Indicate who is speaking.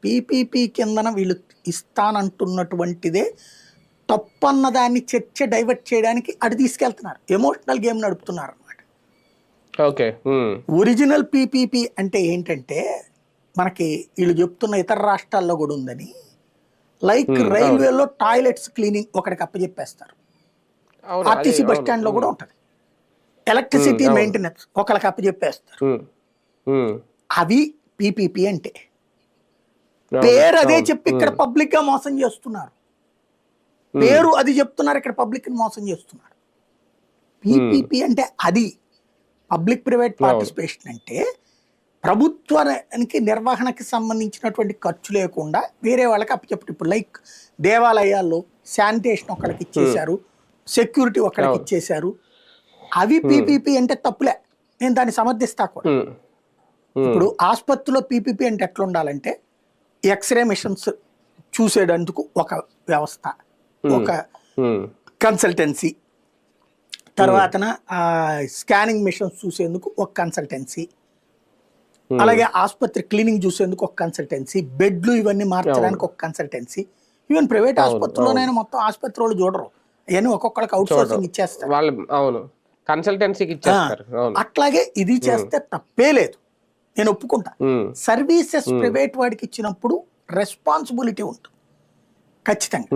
Speaker 1: PPP కిందన వీళ్ళు ఇస్తానంటున్నటువంటిదే తప్పన్న దాన్ని చర్చ డైవర్ట్ చేయడానికి అటు తీసుకెళ్తున్నారు, ఎమోషనల్ గేమ్ నడుపుతున్నారు అనమాట.
Speaker 2: ఓకే.
Speaker 1: ఒరిజినల్ పీపీపీ అంటే ఏంటంటే మనకి వీళ్ళు చెప్తున్న ఇతర రాష్ట్రాల్లో కూడా ఉందని, లైక్ రైల్వేలో టాయిలెట్స్ క్లీనింగ్ ఒకటికి అప్పచెప్పేస్తారు, ఆర్టీసీ బస్ స్టాండ్ లో కూడా ఉంటది, ఎలక్ట్రిసిటీ మెయింటెనెన్స్ ఒకరికి అప్పచెప్పేస్తారు. అవి పీపీపీ అంటే పేరు అదే చెప్పి ఇక్కడ పబ్లిక్ గా మోసం చేస్తున్నారు, పేరు అది చెప్తున్నారు, ఇక్కడ పబ్లిక్ ని మోసం చేస్తున్నారు. పీపీపీ అంటే అది పబ్లిక్ ప్రైవేట్ పార్టిసిపేషన్ అంటే ప్రభుత్వానికి నిర్వహణకి సంబంధించినటువంటి ఖర్చు లేకుండా వేరే వాళ్ళకి అప్పచెప్పటి. ఇప్పుడు లైక్ దేవాలయాల్లో శానిటేషన్ ఒకరికి ఇచ్చేశారు, సెక్యూరిటీ ఒకరికి ఇచ్చేశారు, అవి పీపీపీ అంటే తప్పులే, నేను దాన్ని సమర్థిస్తా కూడా. ఇప్పుడు ఆసుపత్రిలో పీపీపీ అంటే ఎట్లా ఉండాలంటే ఎక్స్రే మిషన్స్ చూసేటందుకు ఒక వ్యవస్థ, ఒక కన్సల్టెన్సీ, తర్వాతన స్కానింగ్ మిషన్స్ చూసేందుకు ఒక కన్సల్టెన్సీ, అలాగే ఆసుపత్రి క్లీనింగ్ చూసేందుకు ఒక కన్సల్టెన్సీ, బెడ్లు ఇవన్నీ మార్చడానికి ఒక కన్సల్టెన్సీ. ఈవెన్ ప్రైవేట్ ఆసుపత్రిలోనైనా మొత్తం ఆసుపత్రి వాళ్ళు చూడరు, అవన్నీ ఒక్కొక్కరికి అవుట్ సోర్సింగ్ ఇచ్చేస్తారు, అట్లాగే ఇది చేస్తే తప్పే లేదు, నేను ఒప్పుకుంటా. సర్వీసెస్ ప్రైవేట్ వాడికి ఇచ్చినప్పుడు రెస్పాన్సిబిలిటీ ఉంటుంది ఖచ్చితంగా.